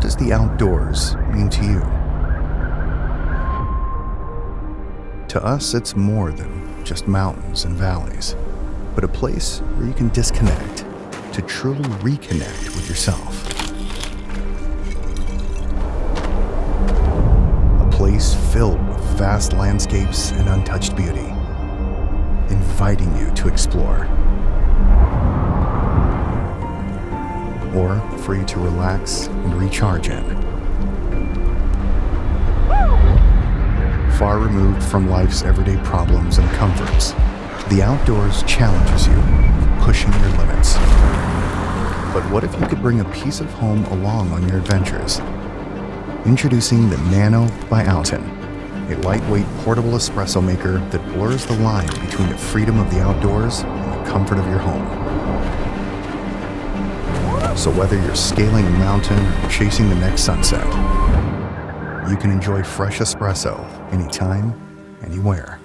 what does the outdoors mean to you? To us, it's more than just mountains and valleys, but a place where you can disconnect to truly reconnect with yourself. A place filled with vast landscapes and untouched beauty, inviting you to explore. Or for you to relax and recharge in. Far removed from life's everyday problems and comforts, the outdoors challenges you, pushing your limits. But what if you could bring a piece of home along on your adventures? Introducing the Nano by Outin, a lightweight portable espresso maker that blurs the line between the freedom of the outdoors and the comfort of your home. So whether you're scaling a mountain or chasing the next sunset, you can enjoy fresh espresso anytime, anywhere.